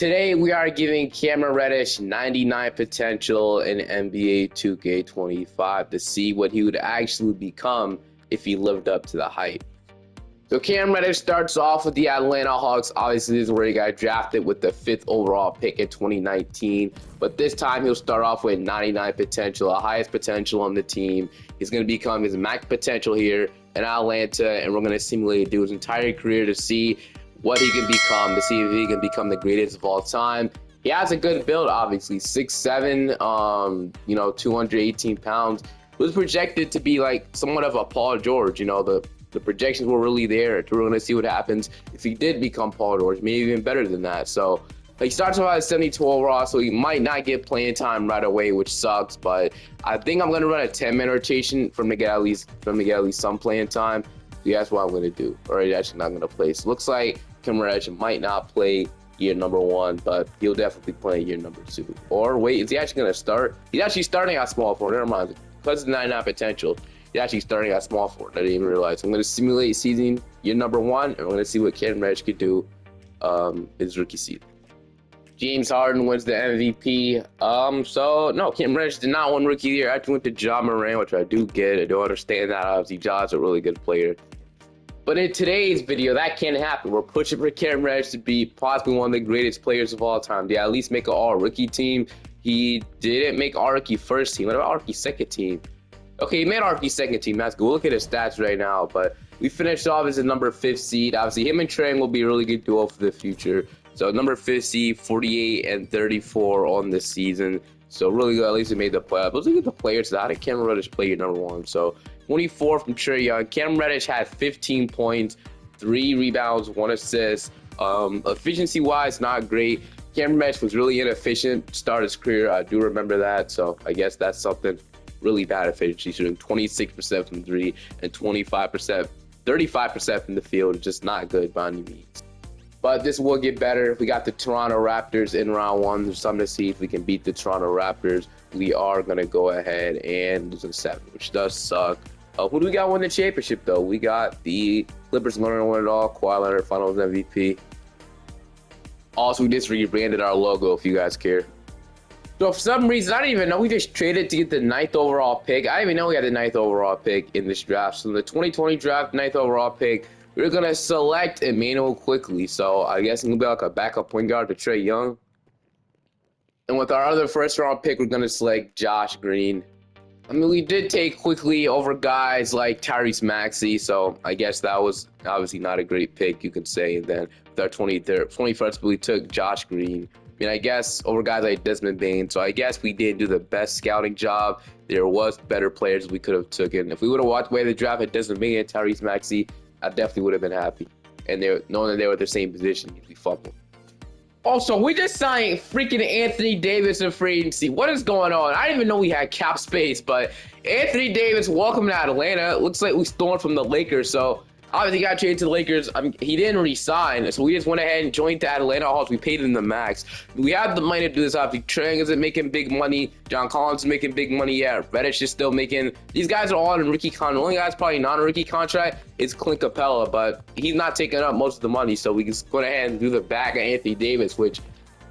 Today we are giving Cameron Reddish 99 potential in NBA 2K25 to see what he would actually become if he lived up to the hype. So Cameron Reddish starts off with the Atlanta Hawks. Obviously, this is where he got drafted with the 5th overall pick in 2019. But this time he'll start off with 99 potential, the highest potential on the team. He's going to become his max potential here in Atlanta, and we're going to simulate do his entire career to see what he can become, to see if he can become the greatest of all time. He has a good build, obviously, 6'7", 218 pounds. Was projected to be like somewhat of a Paul George. The projections were really there. We're going to see what happens if he did become Paul George, maybe even better than that. So he starts off at 72 overall, so he might not get playing time right away, which sucks. But I think I'm going to run a 10-man rotation from to get at least some playing time. So that's what I'm going to do. Or he's actually not going to play. So it looks like Cameron Reddish might not play year number 1, but he'll definitely play year number 2. Or wait, is he actually going to start? He's actually starting at small forward. Never mind. Because of 99 potential, he's actually starting at small forward. I didn't even realize. I'm going to simulate season year number 1, and we're going to see what Cameron Reddish could do his rookie season. James Harden wins the MVP. Cameron Reddish did not win rookie year. I actually went to Ja Morant, which I do get. I don't understand that. Obviously, Ja's a really good player. But in today's video, that can't happen. We're pushing for Cameron Reddish to be possibly one of the greatest players of all time. They at least make an all-rookie team. He didn't make all-rookie first team. What about all-rookie second team? Okay, he made all-rookie second team. That's good. We'll look at his stats right now. But we finished off as a number 5th seed. Obviously, him and Trae will be a really good duo for the future. So number 5th seed, 48 and 34 on this season. So really good. At least he made the playoffs. Let's look at the players. How did Cameron Reddish play your number 1? So 24 from Trae Young. Cameron Reddish had 15 points, 3 rebounds, 1 assist. Efficiency-wise, not great. Cameron Reddish was really inefficient to start his career. I do remember that. So I guess that's something really bad efficiency. Shooting 26% from 3 and 35% from the field. Just not good by any means. But this will get better. We got the Toronto Raptors in round 1. There's something to see if we can beat the Toronto Raptors. We are going to go ahead and lose in 7, which does suck. Who do we got win the championship, though? We got the Clippers going to win it all. Kawhi Leonard, Finals MVP. Also, we just rebranded our logo, if you guys care. So for some reason, I didn't even know we just traded to get the 9th overall pick. I didn't even know we had the 9th overall pick in this draft. So in the 2020 draft, 9th overall pick, we're going to select Emmanuel Quickly. So I guess he'll be like a backup point guard to Trae Young. And with our other first-round pick, we're going to select Josh Green. I mean, we did take Quickly over guys like Tyrese Maxey, so I guess that was obviously not a great pick, you could say. And then with our 21st, we took Josh Green. I mean, I guess over guys like Desmond Bane. So I guess we did do the best scouting job. There was better players we could have taken. If we would have walked away the draft at Desmond Bane and Tyrese Maxey, I definitely would have been happy. And knowing that they were at the same position, we fumbled. Also, we just signed freaking Anthony Davis in free agency. What is going on? I didn't even know we had cap space, but Anthony Davis, welcome to Atlanta. It looks like we stole from the Lakers, so obviously he got traded to the Lakers. He didn't resign, so we just went ahead and joined the Atlanta Hawks. We paid him the max. We have the money to do this. Obviously, Trae isn't making big money. John Collins is making big money. Yeah, Reddish is still making. These guys are all on a rookie contract. The only guy's probably not a rookie contract is Clint Capella, but he's not taking up most of the money. So we can go ahead and do the bag of Anthony Davis, which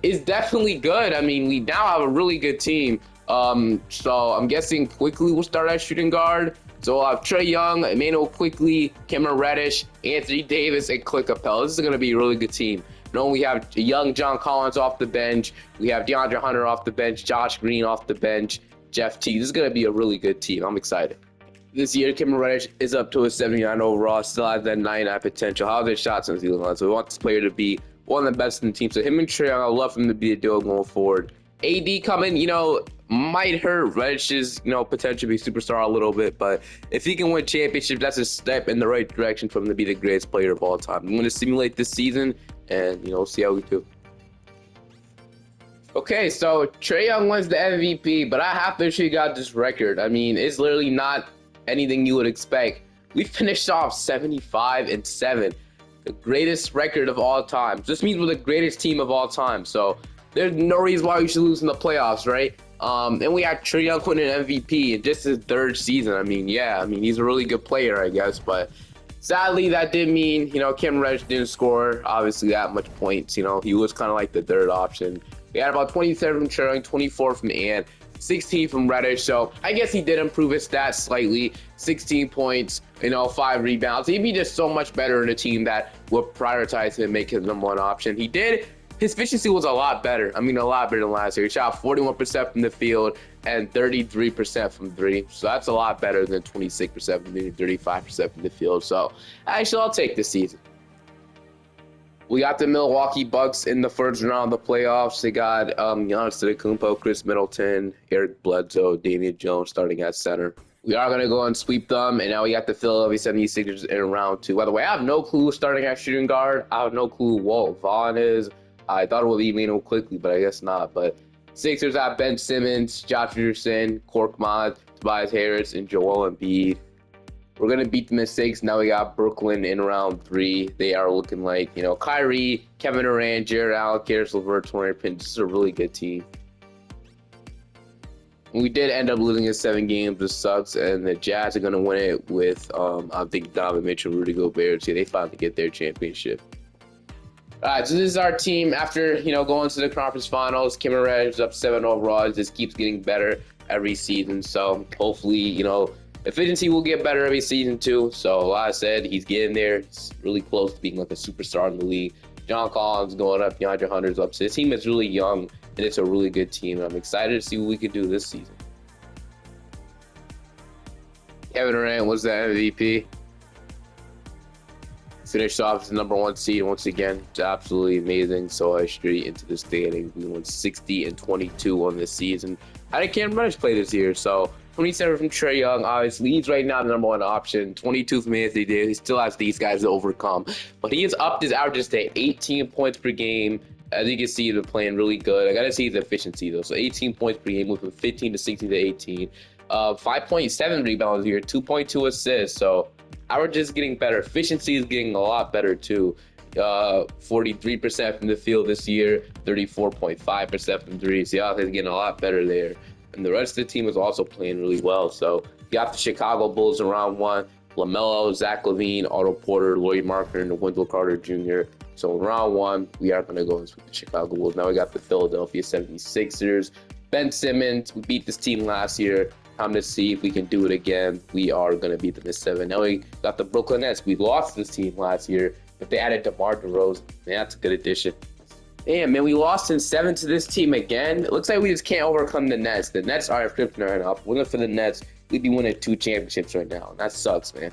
is definitely good. I mean, we now have a really good team. So I'm guessing Quickly will start at shooting guard. So we'll have Trae Young, Emmanuel Quickly, Cameron Reddish, Anthony Davis, and Clint Capella. This is going to be a really good team. We have young John Collins off the bench. We have DeAndre Hunter off the bench, Josh Green off the bench, Jeff T. This is going to be a really good team. I'm excited. This year, Cameron Reddish is up to a 79 overall, still has that 99 potential. How's his shots on the line? So we want this player to be one of the best in the team. So him and Trae Young, I would love him to be a duo going forward. AD coming, might hurt Reddish's, potential to be superstar a little bit, but if he can win championship, that's a step in the right direction for him to be the greatest player of all time. I'm going to simulate this season and, see how we do. Okay, so Trae Young wins the MVP, but I have to show you guys this record. I mean, it's literally not anything you would expect. We finished off 75-7, the greatest record of all time. This means we're the greatest team of all time, so there's no reason why we should lose in the playoffs, right? And we had Trae Young winning an MVP in just his 3rd season. He's a really good player, I guess, but Sadly, that did mean, Cameron Reddish didn't score, obviously, that much points. He was kind of like the third option. We had about 27 from Trailing, 24 from Ant, 16 from Reddish. So I guess he did improve his stats slightly. 16 points, 5 rebounds. He'd be just so much better in a team that would prioritize him and make him number one option. He did. His efficiency was a lot better. I mean, a lot better than last year. He shot 41% from the field and 33% from three. So that's a lot better than 26% from the 35% from the field. So actually, I'll take this season. We got the Milwaukee Bucks in the first round of the playoffs. They got Giannis Antetokounmpo, Chris Middleton, Eric Bledsoe, Damian Jones starting at center. We are going to go and sweep them, and now we got the Philadelphia 76ers in round 2. By the way, I have no clue who's starting at shooting guard. I have no clue who Walt Vaughn is. I thought it would be Lino quickly, but I guess not. But Sixers have Ben Simmons, Josh Richardson, Korkmaz, Tobias Harris, and Joel Embiid. We're going to beat them in 6. Now we got Brooklyn in round 3. They are looking like, Kyrie, Kevin Durant, Jared Allen, Karis LeVert, Torian Prince. This is a really good team. We did end up losing in 7 games. This sucks. And the Jazz are going to win it with, I think, Donovan Mitchell, Rudy Gobert. See, they finally get their championship. All right, so this is our team after, going to the conference finals. Cameron Reddish is up 7 overall. It just keeps getting better every season. So hopefully, efficiency will get better every season too. So like I said, he's getting there. He's really close to being like a superstar in the league. John Collins going up, DeAndre Hunter's up. So this team is really young, and it's a really good team. I'm excited to see what we can do this season. Kevin Durant was the MVP. Finished off as the number 1 seed once again. It's absolutely amazing. So straight into the standings. We won 60-22 on this season. How did Cameron Reddish play this year? So 27 from Trae Young, obviously. He's right now the number 1 option. 22 from Anthony Davis. He still has these guys to overcome. But he has upped his averages to 18 points per game. As you can see, he's been playing really good. I got to see his efficiency, though. So 18 points per game, moving from 15 to 16 to 18. 5.7 rebounds here, 2.2 assists. So average is getting better. Efficiency is getting a lot better, too. 43% from the field this year, 34.5% from three. So yeah, he's getting a lot better there. And the rest of the team is also playing really well. So you got the Chicago Bulls in round 1. LaMelo, Zach LaVine, Otto Porter, Lloyd Marker, and Wendell Carter Jr. So in round 1, we are going to go and with the Chicago Bulls. Now we got the Philadelphia 76ers. Ben Simmons, we beat this team last year. Time to see if we can do it again. We are going to beat them in 7. Now we got the Brooklyn Nets. We lost this team last year, but they added DeMar DeRozan. Man, that's a good addition. Damn, man, we lost in 7 to this team again. It looks like we just can't overcome the Nets. The Nets are a kryptonite right now. If it wasn't for the Nets, we'd be winning 2 championships right now. That sucks, man.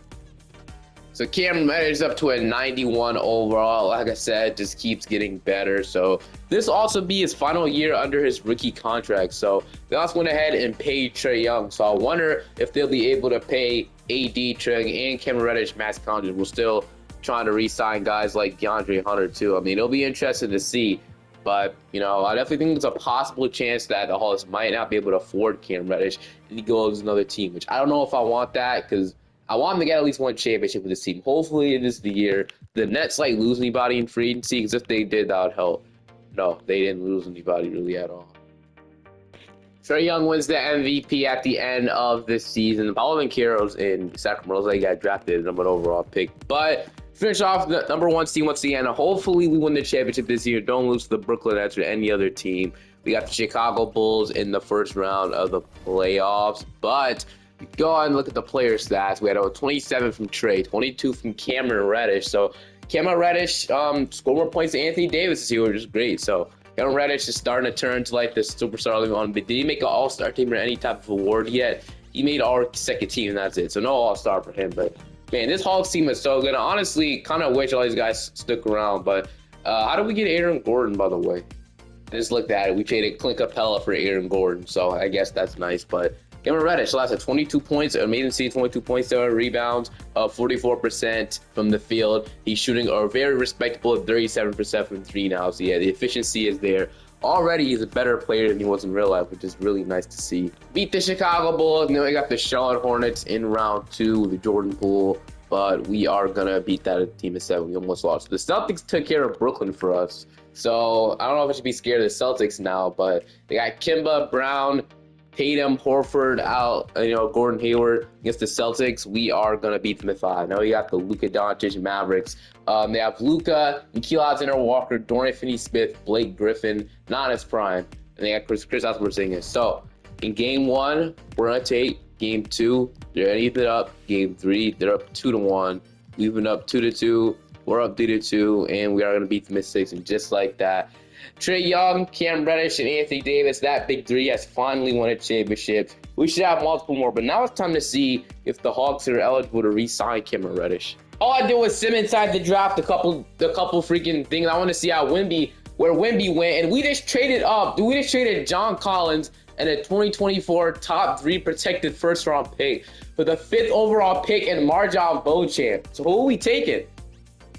So Cameron Reddish is up to a 91 overall. Like I said, just keeps getting better. So this will also be his final year under his rookie contract. So they also went ahead and paid Trae Young. So I wonder if they'll be able to pay AD, Trae Young, and Cameron Reddish max contracts. We're still trying to re-sign guys like DeAndre Hunter too. I mean, it'll be interesting to see. But, I definitely think there's a possible chance that the Hawks might not be able to afford Cameron Reddish and he goes to another team, which I don't know if I want that because I want him to get at least 1 championship with this team. Hopefully it is the year. The Nets lose anybody in free agency because if they did, that would help. No, they didn't lose anybody really at all. Trae Young wins the MVP at the end of this season. Paolo Banchero's in Sacramento. He got drafted as number 1 overall pick. But finish off the number 1 seed once again. Hopefully we win the championship this year. Don't lose to the Brooklyn Nets or any other team. We got the Chicago Bulls in the first round of the playoffs. But go on and look at the player stats. We had 27 from Trae, 22 from Cameron Reddish. So Cameron Reddish scored more points than Anthony Davis this year, which is great. So Cameron Reddish is starting to turn to like the superstar on. But did he make an all-star team or any type of award yet? He made our second team, and that's it. So no all-star for him. But man, this Hawks team is so good. I honestly kind of wish all these guys stuck around. But how did we get Aaron Gordon, by the way? I just looked at it. We traded Clint Capella for Aaron Gordon. So I guess that's nice. But Cameron Reddish last at 22 points, amazing season, 22 points, 7 rebounds, 44% from the field. He's shooting a very respectable 37% from 3 now. So yeah, the efficiency is there. Already he's a better player than he was in real life, which is really nice to see. Beat the Chicago Bulls, and then we got the Charlotte Hornets in round 2 with the Jordan Poole. But we are going to beat that team of 7. We almost lost. The Celtics took care of Brooklyn for us. So I don't know if I should be scared of the Celtics now, but they got Kimba, Brown, Tatum, Horford out, Gordon Hayward against the Celtics, we are gonna beat them in 5. Now we got the Luka Doncic Mavericks. They have Luka, Nikhil Alexander-Walker, Dorian Finney-Smith, Blake Griffin, not in his prime, and they got Chris Porzingis. So in game 1, we're gonna take. Game 2, they're gonna even it up. Game 3, they're up 2-1. We've been up 2-2. We're up 3-2, and we are gonna beat them in 6. And just like that, Trae Young, Cameron Reddish, and Anthony Davis, that big 3 has finally won a championship. We should have multiple more, but now it's time to see if the Hawks are eligible to re-sign Cameron Reddish. All I did was sit inside the draft a couple freaking things. I want to see how where Wemby went, and we just traded up. Dude, we just traded John Collins and a 2024 top 3 protected first-round pick for the 5th overall pick and Marjon Beauchamp. So who are we taking?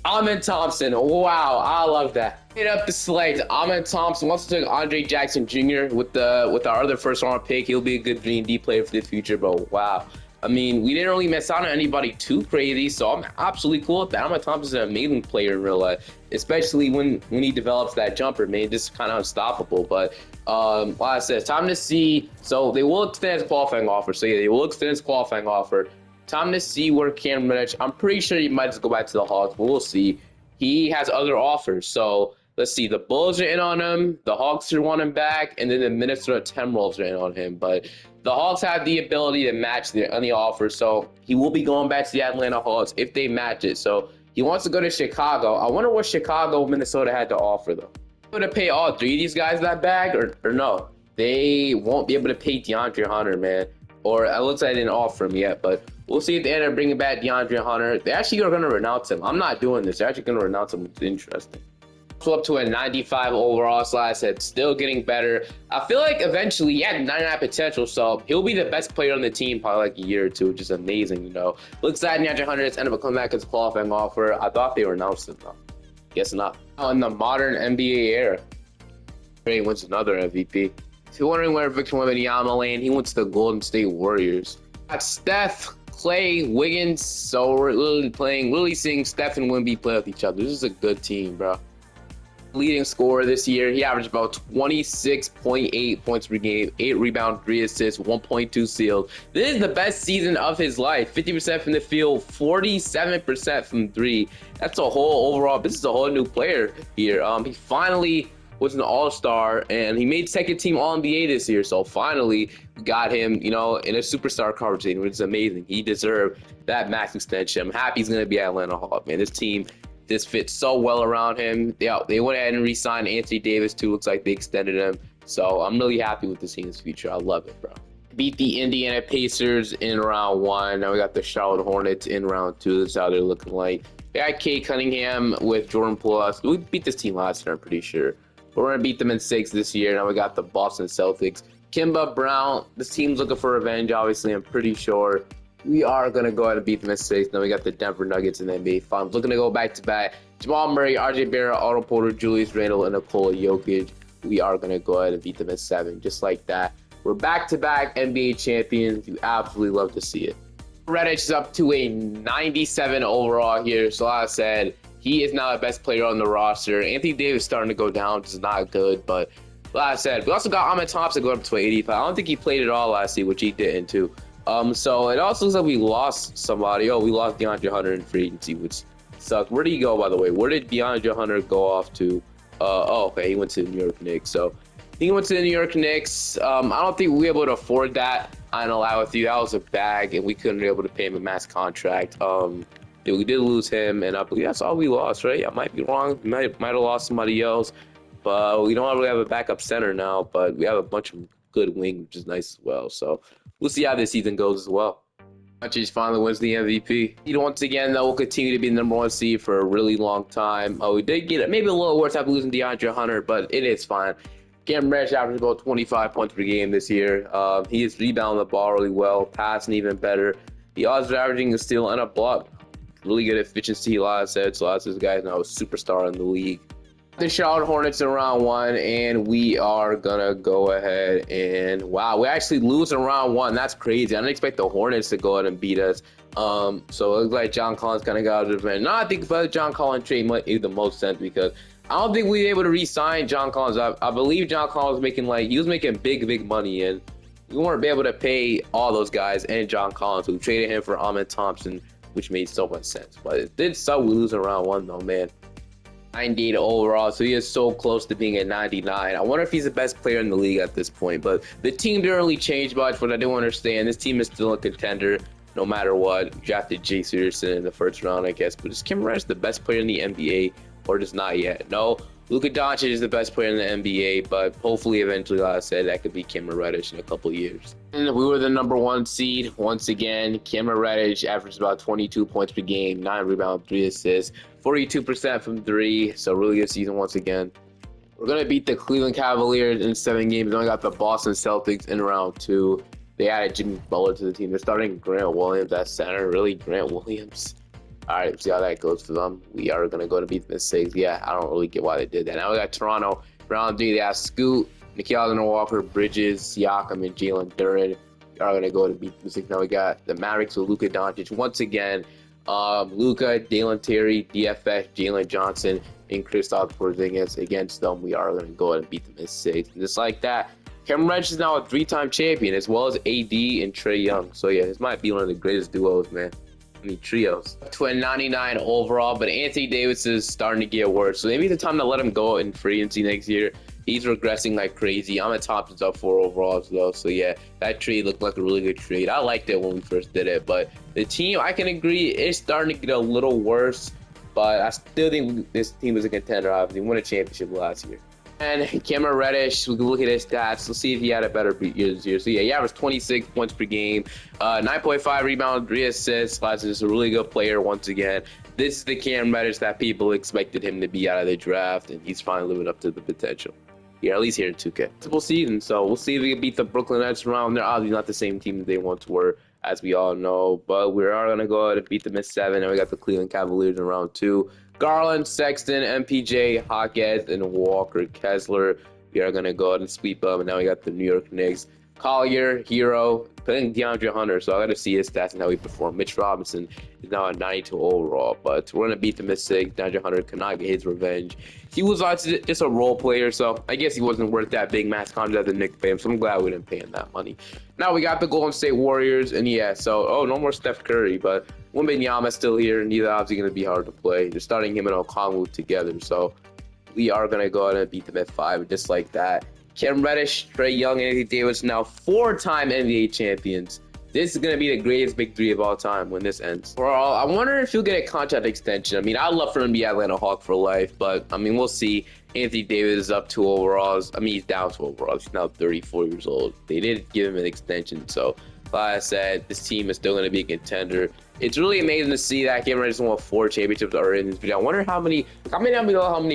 Amen Thompson. Wow, I love that. Hit up the select. Amen Thompson wants to take Andre Jackson Jr. with our other first-round pick. He'll be a good 3-and-D player for the future, but wow. I mean, we didn't really miss out on anybody too crazy, so I'm absolutely cool with that. Amen Thompson's an amazing player in real life, especially when he develops that jumper, man. Just kind of unstoppable. But like I said, time to see. So they will extend his qualifying offer. So yeah, they will extend his qualifying offer. Time to see where Cameron Reddish. I'm pretty sure he might just go back to the Hawks, but we'll see. He has other offers. So let's see. The Bulls are in on him. The Hawks are wanting him back, and then the Minnesota Timberwolves are in on him. But the Hawks have the ability to match any offer, so he will be going back to the Atlanta Hawks if they match it. So he wants to go to Chicago. I wonder what Chicago, Minnesota had to offer, though. Able to pay all 3 of these guys that bag, or no? They won't be able to pay DeAndre Hunter, man. Or it looks like they didn't offer him yet, but we'll see if they end up bringing back DeAndre Hunter. They actually are going to renounce him. I'm not doing this. They're actually going to renounce him. It's interesting. So up to a 95 overall, so like I said, still getting better. I feel like eventually he had 99 potential, so he'll be the best player on the team probably like a year or two, which is amazing, Looks like DeAndre Hunter has ended up coming back as a qualifying offer. I thought they renounced him, though. Guess not. In the modern NBA era, Trae wins another MVP. If you're wondering where Victor Wembanyama landed, he went to the Golden State Warriors. Got Steph, Clay, Wiggins, so we're literally seeing Steph and Wemby play with each other. This is a good team, bro. Leading scorer this year, he averaged about 26.8 points per game, 8 rebounds, 3 assists, 1.2 steals. This is the best season of his life. 50% from the field, 47% from 3. That's a whole overall. This is a whole new player here. He finally was an all-star, and he made second-team All-NBA this year. So finally, we got him, in a superstar conversation, which is amazing. He deserved that max extension. I'm happy he's going to be at Atlanta Hawks, man. This team. This fits so well around him. They went ahead and re-signed Anthony Davis too. Looks like they extended him. So I'm really happy with this team's future. I love it, bro. Beat the Indiana Pacers in round 1. Now we got the Charlotte Hornets in round 2. That's how they're looking like. We got Kate Cunningham with Jordan Plus. We beat this team last year, I'm pretty sure. But we're going to beat them in 6 this year. Now we got the Boston Celtics. Kimba Brown. This team's looking for revenge, obviously, I'm pretty sure. We are going to go ahead and beat them in 6. Then we got the Denver Nuggets in the NBA Finals. Looking to go back-to-back. Jamal Murray, RJ Barrett, Otto Porter, Julius Randle, and Nikola Jokic. We are going to go ahead and beat them in 7. Just like that. We're back-to-back NBA champions. You absolutely love to see it. Reddish is up to a 97 overall here. So like I said, he is now the best player on the roster. Anthony Davis starting to go down, which is not good. But like I said, we also got Amen Thompson going up to 85. I don't think he played at all last year, which he didn't too. So it also looks like we lost somebody. Oh, we lost DeAndre Hunter in free agency, which sucks. Where did he go, by the way? Where did DeAndre Hunter go off to? Okay, he went to the New York Knicks. So he went to the New York Knicks. I don't think we were able to afford that. I don't lie with you. That was a bag, and we couldn't be able to pay him a max contract. We did lose him, and I believe that's all we lost, right? I might be wrong. We might have lost somebody else, but we don't really have a backup center now. But we have a bunch of good wing, which is nice as well. So we'll see how this season goes as well. Doncic finally wins the MVP. Once again, though, we'll continue to be the number 1 seed for a really long time. We did get it maybe a little worse after losing DeAndre Hunter, but it is fine. Cameron Reddish averaged about 25 points per game this year. He is rebounding the ball really well, passing even better. He also averaging a steal and a block. Really good efficiency, like I said. So that's this guy's now a superstar in the league. The Charlotte Hornets in round 1, and we are gonna go ahead and wow, we actually lose in round 1. That's crazy. I didn't expect the Hornets to go ahead and beat us. So it looks like John Collins kind of got out of the event. No, I think for the John Collins trade might make the most sense because I don't think we were able to re-sign John Collins. I believe John Collins was making he was making big money, and we weren't able to pay all those guys and John Collins. We traded him for Ahmed Thompson, which made so much sense. But it did suck we lose in round 1 though, man. 98 overall, so he is so close to being a 99. I wonder if he's the best player in the league at this point. But the team didn't really change much, but I do understand this team is still a contender no matter what. We drafted Jay Searson in the first round, I guess. But is Cameron Reddish the best player in the NBA, or just not yet? No, Luka Doncic is the best player in the NBA, but hopefully eventually, like I said, that could be Cameron Reddish in a couple years. And we were the number 1 seed once again. Cameron Reddish averaged about 22 points per game, 9 rebounds, 3 assists, 42% from 3. So really good season once again. We're going to beat the Cleveland Cavaliers in 7 games. Then we got the Boston Celtics in round 2. They added Jimmy Butler to the team. They're starting Grant Williams at center. Really, Grant Williams? All right, see how that goes for them. We are going to go to beat the 6. Yeah, I don't really get why they did that. Now we got Toronto. Round 3, they have Scoot, Nickeil Alexander-Walker, Bridges, Siakam, and Jalen Duren. We are going to go to beat the 6. Now we got the Mavericks with Luka Doncic. Once again, Luka, Dalen Terry, DFS, Jalen Johnson, and Kristaps Porzingis against them. We are going to go and beat them in 6. And just like that, Cameron Reddish is now a 3-time champion, as well as AD and Trae Young. So yeah, this might be one of the greatest duos, man. I mean, trios. To a 99 overall, but Anthony Davis is starting to get worse. So maybe it's the time to let him go in free agency next year. He's regressing like crazy. Ahmed Thompson's up 4 overall as well. So yeah, that trade looked like a really good trade. I liked it when we first did it, but the team, I can agree, is starting to get a little worse. But I still think this team was a contender. Obviously, won a championship last year. And Cameron Reddish, we can look at his stats. Let's see if he had a better year this year. So yeah, he averaged 26 points per game, 9.5 rebounds, 3 assists. Is a really good player once again. This is the Cameron Reddish that people expected him to be out of the draft, and he's finally living up to the potential. Yeah, at least here in 2K. Multiple season, so we'll see if we can beat the Brooklyn Nets around. They're obviously not the same team that they once were, as we all know, but we are going to go ahead and beat them in 7, and we got the Cleveland Cavaliers in round 2. Garland, Sexton, MPJ, Hawkins, and Walker Kessler. We are going to go ahead and sweep them, and now we got the New York Knicks. Collier, Hero, playing DeAndre Hunter, so I got to see his stats and how he performed. Mitch Robinson is now at 92 overall, but we're going to beat them at 6. DeAndre Hunter cannot get his revenge. He was just a role player, so I guess he wasn't worth that big max contract that the Knicks paid him, so I'm glad we didn't pay him that money. Now we got the Golden State Warriors, and yeah, so, no more Steph Curry, but Wembanyama's still here, and he's obviously going to be hard to play. They're starting him and Okongwu together, so we are going to go ahead and beat them at 5, just like that. Cameron Reddish, Trae Young, and Anthony Davis, now 4-time NBA champions. This is going to be the greatest big 3 of all time when this ends. Overall, I wonder if he'll get a contract extension. I mean, I'd love for him to be Atlanta Hawk for life, but, I mean, we'll see. Anthony Davis is up 2 overalls. I mean, he's down 2 overalls. He's now 34 years old. They did give him an extension, so like I said, this team is still going to be a contender. It's really amazing to see that Cameron Reddish won 4 championships already in this video. I wonder how many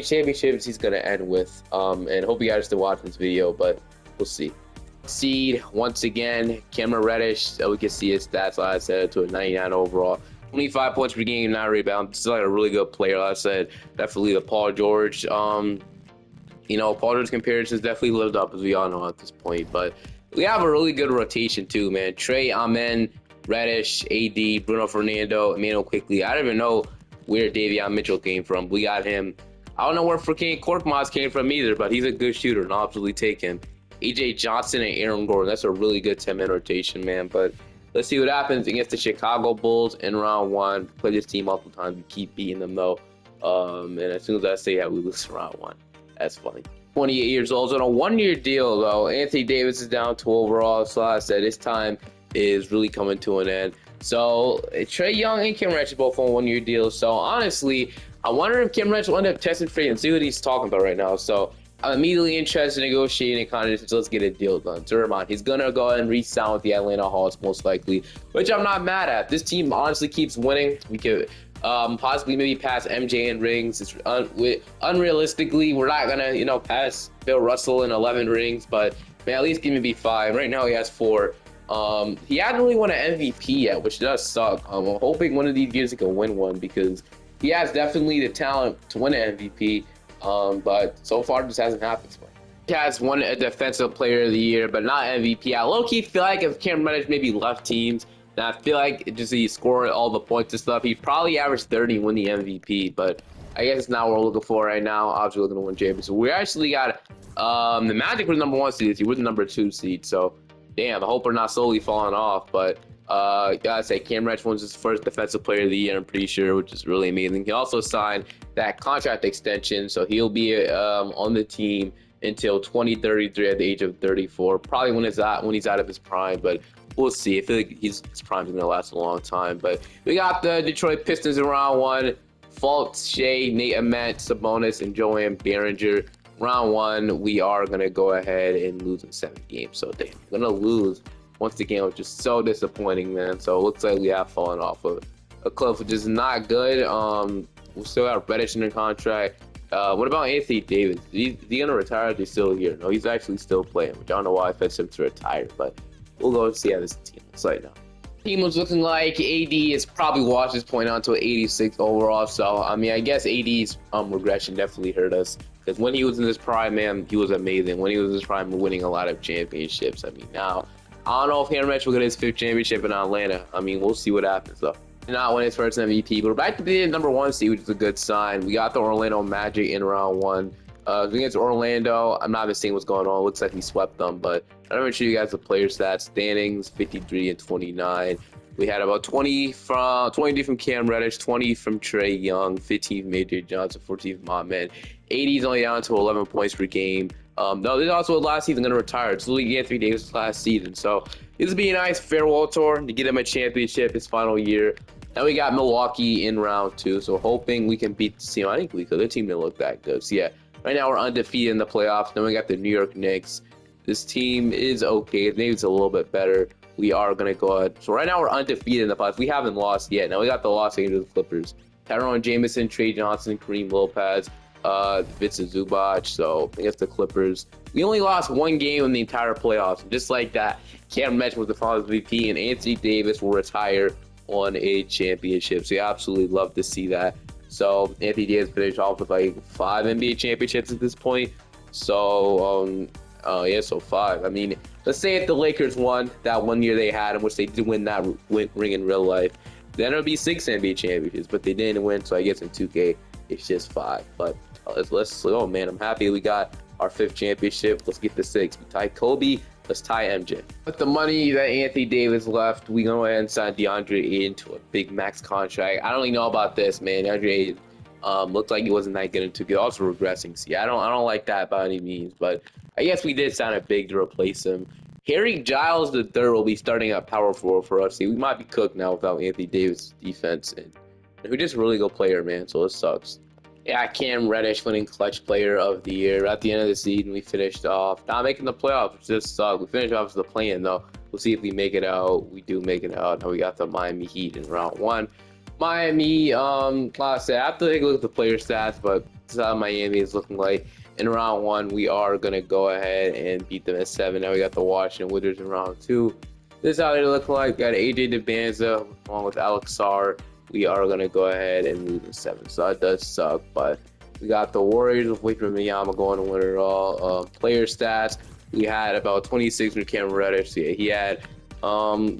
championships he's going to end with. And hope you guys are still watching this video, but we'll see. Seed, once again, Cameron Reddish. So we can see his stats, like I said, to a 99 overall. 25 points per game, 9 rebounds. This is like a really good player, like I said. Definitely the Paul George. Paul George comparisons definitely lived up, as we all know at this point. But we have a really good rotation too, man. Trae, Amen, Reddish, AD, Bruno Fernando, Emmanuel Quickly. I don't even know where Davion Mitchell came from. We got him. I don't know where freaking Korkmaz came from either, but he's a good shooter, and I'll absolutely take him. AJ Johnson and Aaron Gordon. That's a really good 10-man rotation, man. But let's see what happens against the Chicago Bulls in round 1. Play this team multiple times. We keep beating them, though. And as soon as I say that, we lose round 1. That's funny. 28 years old. So on a 1-year deal, though. Anthony Davis is down 2 overall. So like I said, his time is really coming to an end. So Trae Young and Cameron Reddish both on 1-year deals. So honestly, I wonder if Cameron Reddish will end up testing free and see what he's talking about right now. So I'm immediately interested in negotiating kind of, so let's get a deal done. So remind, he's gonna go ahead and re-sign with the Atlanta Hawks most likely, which I'm not mad at. This team honestly keeps winning. We could possibly maybe pass MJ in rings. It's unrealistically, we're not gonna pass Bill Russell in 11 rings, but man, at least give me 5. Right now he has 4. He hasn't really won an MVP yet, which does suck. I'm hoping one of these years he can win one because he has definitely the talent to win an MVP. But so far, it just hasn't happened. He has won a Defensive Player of the Year, but not MVP. I low-key feel like if Cameron Reddish maybe left teams, then I feel like he scored all the points and stuff, he'd probably average 30 and win the MVP. But I guess it's not what we're looking for right now. Obviously, looking to win championships. We actually got the Magic was number 1 seed. We're the number 2 seed. So damn, I hope we're not slowly falling off. But gotta say, Cameron Reddish wins his first Defensive Player of the Year, I'm pretty sure, which is really amazing. He also signed that contract extension, so he'll be on the team until 2033 at the age of 34. Probably when he's out of his prime, but we'll see. I feel like his prime is gonna last a long time. But we got the Detroit Pistons in round one. Fultz, Shea, Nate Ament, Sabonis, and Joanne Behringer. Round one, we are going to go ahead and lose in 7 games. So, damn, we're going to lose once again, which is so disappointing, man. So, it looks like we have fallen off of a cliff, which is not good. We still got Reddish in the contract. What about Anthony Davis? Is he going to retire? Is he still here? No, he's actually still playing, which I don't know why I fetched him to retire, but we'll go and see how this team looks like now. Team was looking like AD is probably washed his point onto an 86 overall. So, I mean, I guess AD's regression definitely hurt us. Because when he was in his prime, man, he was amazing. When he was in his prime, winning a lot of championships. I mean, now, I don't know if Cameron Reddish will get his 5th championship in Atlanta. I mean, we'll see what happens, though. Not win his first MVP, but we're back to the number 1 seed, which is a good sign. We got the Orlando Magic in round 1. Against Orlando, I'm not even seeing what's going on. It looks like we swept them, but I'm going to show you guys the player stats. Standings, 53 and 29. We had about 22 from Cam Reddish, 20 from Trae Young, 15 from AJ Johnson, 14 from Ahmed. 80 is only down to 11 points per game. No, this is also last season going to retire. It's literally Anthony Davis last season. So this will be a nice farewell tour to get him a championship his final year. Now we got Milwaukee in round 2. So hoping we can beat the team. I think we could. Their team didn't look that good. So yeah, right now we're undefeated in the playoffs. Then we got the New York Knicks. This team is okay. Maybe it's a little bit better. We are going to go ahead. So right now we're undefeated in the playoffs. We haven't lost yet. Now we got the Los Angeles Clippers. Tyrone Jameson, Trey Johnson, Kareem Lopez, Vincent Zubac. So against the Clippers. We only lost 1 game in the entire playoffs. Just like that, Cameron Reddish was the Finals MVP, and Anthony Davis will retire on a championship. So you absolutely love to see that. So Anthony Davis finished off with like 5 NBA championships at this point. So yeah, so 5. I mean, let's say if the Lakers won that 1 year they had, in which they did win that ring in real life, then it would be 6 NBA championships. But they didn't win, so I guess in 2K it's just 5. But let's oh man, I'm happy we got our 5th championship. Let's get the 6th. We tie Kobe. Let's tie MJ. With the money that Anthony Davis left, we go ahead and sign DeAndre Ayton to a big max contract. I don't really know about this, man. DeAndre Ayton looked like he wasn't that good in 2K. Also regressing. See, I don't like that by any means, but I guess we did sign a big to replace him. Harry Giles III will be starting at power forward for us. See, we might be cooked now without Anthony Davis' defense, and we just really go player, man. So it sucks. Yeah, Cam Reddish winning Clutch Player of the Year. At the end of the season, we finished off not making the playoffs, which just sucked. We finished off as the play-in, though. We'll see if we make it out. We do make it out. Now we got the Miami Heat in round 1. Miami, like I said, I have to take a look at the player stats, but this is how Miami is looking like. In round 1, we are going to go ahead and beat them at 7. Now we got the Washington Wizards in round 2. This is how they look like. Got AJ DeBanza along with Alex Sarr. We are going to go ahead and lose in 7. So that does suck, but we got the Warriors with Victor Wembanyama going to win it all. Player stats, we had about 26 from Cameron Reddish. So yeah, he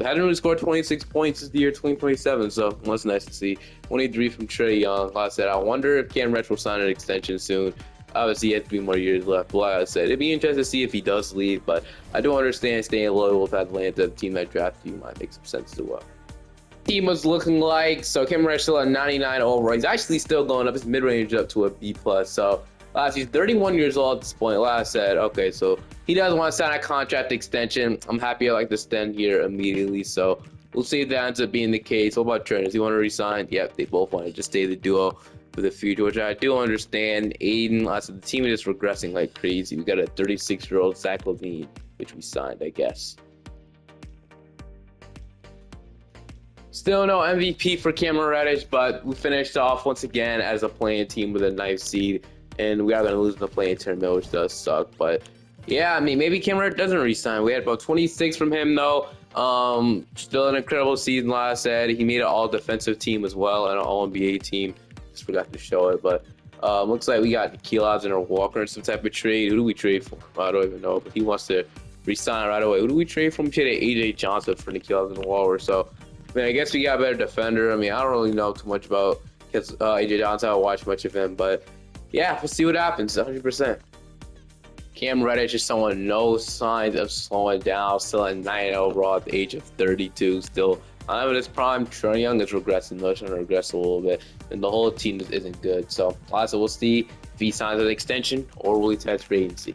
hadn't really scored 26 points this year, 2027, so that's nice to see. 23 from Trae Young. Like I said, I wonder if Cameron Reddish will sign an extension soon. Obviously, he has 3 more years left. But like I said, it'd be interesting to see if he does leave, but I do understand staying loyal with Atlanta, the team that drafted you, might make some sense to team was looking like. So Cameron Reddish still at 99 overall. He's actually still going up his mid-range up to a B+. So he's 31 years old at this point. Like I said, okay, so he does want to sign a contract extension. I'm happy I like to stand here immediately. So we'll see if that ends up being the case. What about Trent? Does he want to resign? Yep, they both want to just stay the duo for the future, which I do understand. Aiden, like I said, the team is just regressing like crazy. We got a 36-year-old Zach LaVine, which we signed, I guess. Still no MVP for Cameron Reddish, but we finished off once again as a playing team with a nice seed, and we are going to lose in the playing tournament, which does suck. But yeah, I mean, maybe Cameron Reddish doesn't resign. We had about 26 from him, though. Still an incredible season, like I said. He made an all-defensive team as well and an all-NBA team. Just forgot to show it, but looks like we got Nikhil Alexander-Walker in some type of trade. Who do we trade for? I don't even know, but he wants to resign right away. Who do we trade from? We traded AJ Johnson for Nikhil Alexander-Walker, so I mean, I guess we got a better defender. I mean, I don't really know too much about AJ Johnson. I don't watch much of him, but yeah, we'll see what happens. 100%. Cam Reddish is showing no signs of slowing down, still at 9 overall at the age of 32. Still, I'm in his prime. Trae Young is regressing, though, trying to regress a little bit, and the whole team just isn't good. So, also, we'll see if he signs an extension or will he test free agency.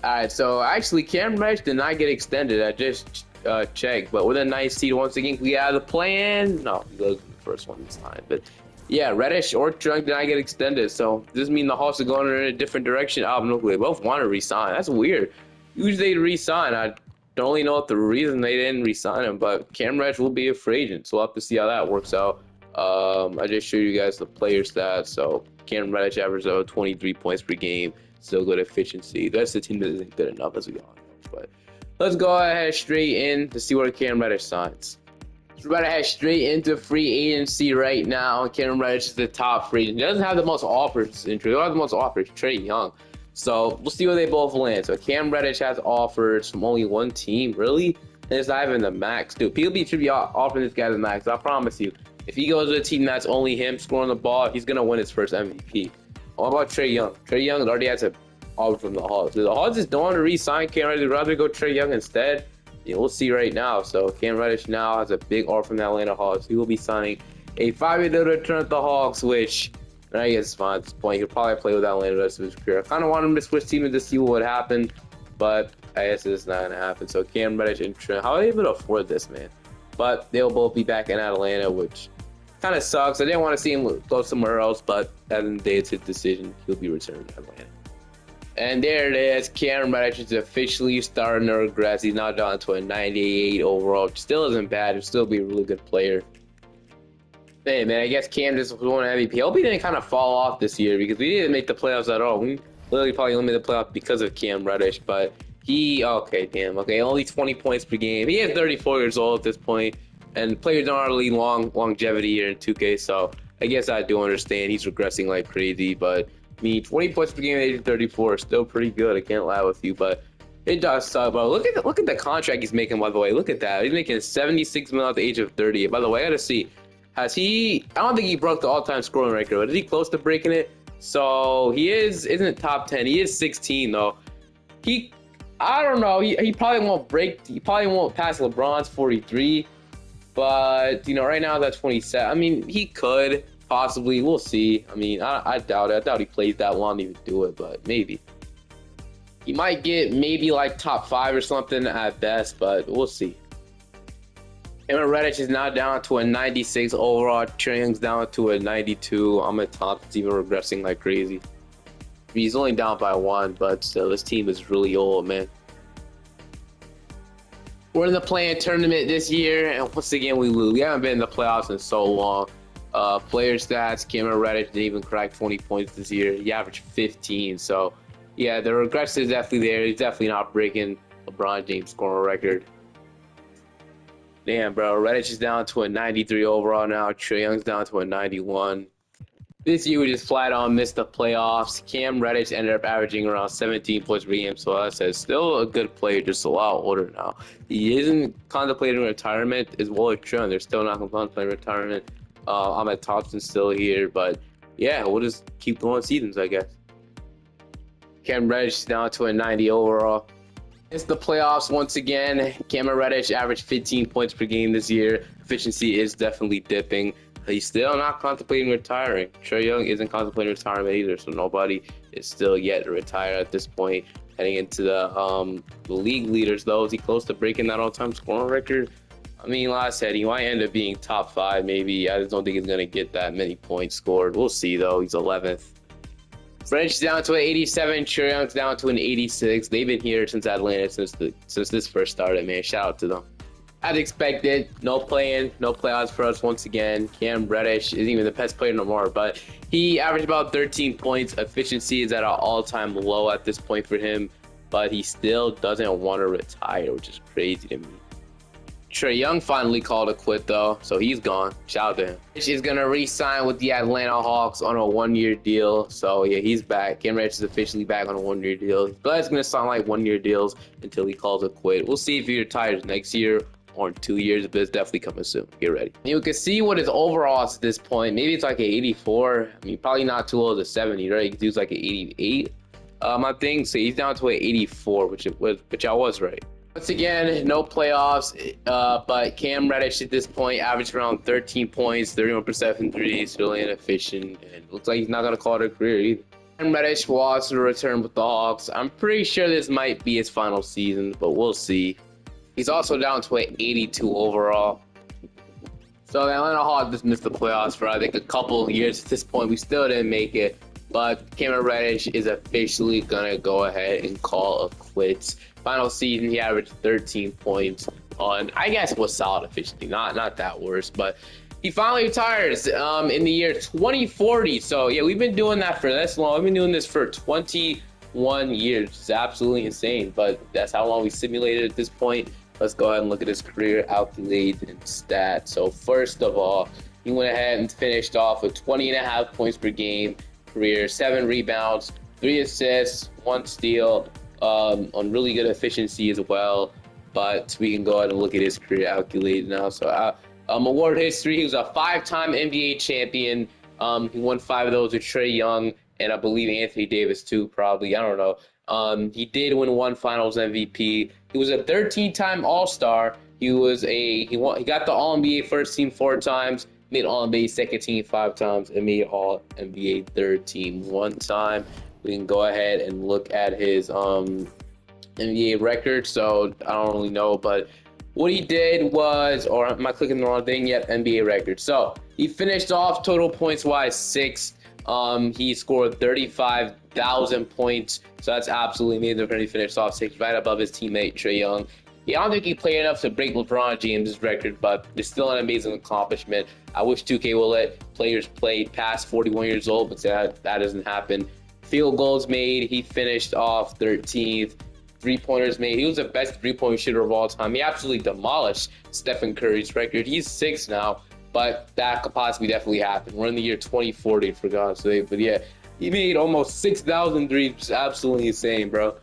All right, so actually, Cam Reddish did not get extended. I just checked, but with a nice seed once again, we have the plan. No, he goes in the first one this time, but. Yeah, Reddish or Trunk did not get extended, so does this mean the Hawks are going in a different direction? Oh, no, they both want to resign. That's weird. Usually they resign. I don't really know what the reason they didn't resign him, but Cam Reddish will be a free agent, so we'll have to see how that works out. I just showed you guys the player stats. So Cam Reddish averages 23 points per game, still good efficiency. That's the team that isn't good enough, as we all know. But let's go ahead straight in to see where Cam Reddish signs. We're about to head straight into free agency right now. Cameron Reddish is the top free agent. He doesn't have the most offers. He doesn't have the most offers. Trae Young. So we'll see where they both land. So Cam Reddish has offers from only one team, really? And it's not even the max, dude. People should be offering this guy the max. I promise you. If he goes to a team that's only him scoring the ball, he's gonna win his first MVP. What about Trae Young? Trae Young already has an offer from the Hawks. The Hawks just don't want to re-sign Cam Reddish. They'd rather go Trae Young instead. Yeah, we'll see right now. So Cam Reddish now has a big offer from the Atlanta Hawks. He will be signing a 5-year return at the Hawks, which I guess is fine at this point. He'll probably play with Atlanta the rest of his career. I kind of want him to switch teams to see what would happen, but I guess it's not going to happen. So Cam Reddish and Trent, how are they able to afford this, man? But they'll both be back in Atlanta, which kind of sucks. I didn't want to see him go somewhere else, but at the end of the day, it's his decision. He'll be returning to Atlanta. And there it is. Cameron Reddish is officially starting to regress. He's now down to a 98 overall. Still isn't bad. He'll still be a really good player. Hey, man, I guess Cam just won MVP. I hope he didn't kind of fall off this year because we didn't make the playoffs at all. We literally probably only made the playoffs because of Cam Reddish. But only 20 points per game. He is 34 years old at this point, and players don't really longevity here in 2K. So I guess I do understand he's regressing like crazy, but. I mean, 20 points per game at age 34 is still pretty good. I can't lie with you, but it does suck. But look at the contract he's making, by the way. Look at that. He's making 76 million at the age of 30. By the way, I gotta see. Has he? I don't think he broke the all-time scoring record. But is he close to breaking it? So he isn't top 10. He is 16 though. I don't know. He probably won't break. He probably won't pass LeBron's 43. But right now that's 27. I mean, he could. Possibly, we'll see. I mean, I doubt it. I doubt he plays that long to even do it, but maybe. He might get maybe like top 5 or something at best, but we'll see. Cameron Reddish is now down to a 96 overall. Trae Young's down to a 92. I'm at top. It's even regressing like crazy. He's only down by 1, but still, this team is really old, man. We're in the play-in tournament this year, and once again, we lose. We haven't been in the playoffs in so long. Player stats, Cameron Reddish didn't even crack 20 points this year. He averaged 15. So, yeah, the regression is definitely there. He's definitely not breaking LeBron James' scoring record. Damn, bro. Reddish is down to a 93 overall now. Trae Young's down to a 91. This year, we just flat on missed the playoffs. Cam Reddish ended up averaging around 17 points per game. So, I said, still a good player, just a lot older now. He isn't contemplating retirement as well as Trae. They're still not contemplating retirement. I'm at Thompson still here, but yeah, we'll just keep going seasons, I guess. Cam Reddish is down to a 90 overall. It's the playoffs once again. Cameron Reddish averaged 15 points per game this year. Efficiency is definitely dipping. He's still not contemplating retiring. Trae Young isn't contemplating retirement either, so nobody is still yet to retire at this point. Heading into the league leaders, though, is he close to breaking that all-time scoring record? I mean, like I said, he might end up being top 5, maybe. I just don't think he's going to get that many points scored. We'll see, though. He's 11th. Reddish is down to an 87. Trae Young's down to an 86. They've been here since Atlanta, since this first started, man. Shout out to them. As expected, no play-in, no playoffs for us once again. Cam Reddish isn't even the best player no more, but he averaged about 13 points. Efficiency is at an all-time low at this point for him, but he still doesn't want to retire, which is crazy to me. Trae Young finally called it quit, though, so he's gone. Shout out to him. He's going to re-sign with the Atlanta Hawks on a 1-year deal. So, yeah, he's back. Cam Reddish is officially back on a 1-year deal. But it's going to sound like 1-year deals until he calls it quit. We'll see if he retires next year or in 2 years, but it's definitely coming soon. Get ready. You can see what his overall is at this point. Maybe it's like an 84. I mean, probably not too old as 70, right? He could do like an 88. I think so. He's down to an 84, which I was right. Once again, no playoffs, but Cam Reddish at this point averaged around 13 points, 31% from threes, really inefficient, and looks like he's not gonna call it a career either. Cameron Reddish will also return with the Hawks. I'm pretty sure this might be his final season, but we'll see. He's also down to an 82 overall. So the Atlanta Hawks just missed the playoffs for I think a couple of years. At this point, we still didn't make it. But Cameron Reddish is officially gonna go ahead and call it quits. Final season, he averaged 13 points on, I guess, was solid efficiency, not that worse. But he finally retires in the year 2040. So yeah, we've been doing that for this long. We've been doing this for 21 years. It's absolutely insane. But that's how long we simulated at this point. Let's go ahead and look at his career accolades and stats. So first of all, he went ahead and finished off with 20.5 points per game career, 7 rebounds, 3 assists, 1 steal, on really good efficiency as well. But we can go ahead and look at his career accolades now. So award history, he was a 5-time NBA champion. He won 5 of those with Trae Young and I believe Anthony Davis too, probably. I don't know. He did win 1 Finals MVP. He was a 13-time All-Star. He got the All-NBA first team 4 times, made All-NBA second team 5 times, and made All-NBA third team 1 time. We can go ahead and look at his NBA record. So I don't really know, but what he did was, or am I clicking the wrong thing? Yep, NBA record. So he finished off total points wise 6th. He scored 35,000 points, so that's absolutely amazing. He finished off 6th, right above his teammate Trae Young. Yeah, I don't think he played enough to break LeBron James' record, but it's still an amazing accomplishment. I wish 2K will let players play past 41 years old, but that doesn't happen. Field goals made, he finished off 13th. 3-pointers made, he was the best 3-point shooter of all time. He absolutely demolished Stephen Curry's record. He's 6 now, but that could possibly definitely happen. We're in the year 2040, for God's sake. But yeah, he made almost 6,000 threes. It's absolutely insane, bro.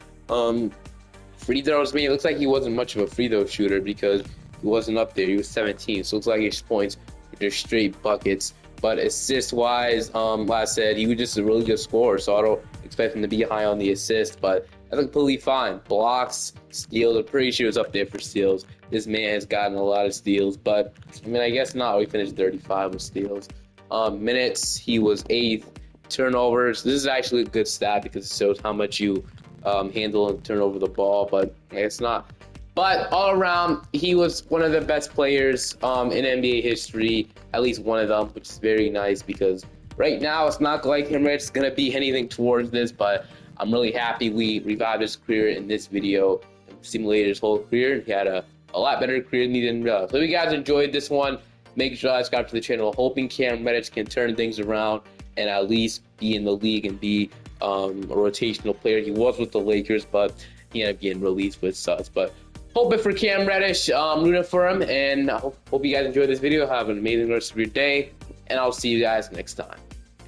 Free throws made, it looks like he wasn't much of a free throw shooter because he wasn't up there. He was 17, so it looks like his points were just straight buckets. But assist-wise, like I said, he was just a really good scorer, so I don't expect him to be high on the assist, but that's completely fine. Blocks, steals, I'm pretty sure he was up there for steals. This man has gotten a lot of steals, but I mean, I guess not. We finished 35 with steals. Minutes, he was 8th. Turnovers, this is actually a good stat because it shows how much you handle and turn over the ball, but I guess not. But all around, he was one of the best players in NBA history, at least one of them, which is very nice because right now it's not like him it's going to be anything towards this, but I'm really happy we revived his career in this video and simulated his whole career. He had a lot better career than he didn't realize. So if you guys enjoyed this one, make sure to subscribe to the channel. Hoping Cameron Reddish can turn things around and at least be in the league and be a rotational player. He was with the Lakers, but he ended up getting released with Suns. But hoping for Cam Reddish, rooting for him, and I hope you guys enjoyed this video. Have an amazing rest of your day, and I'll see you guys next time.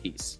Peace.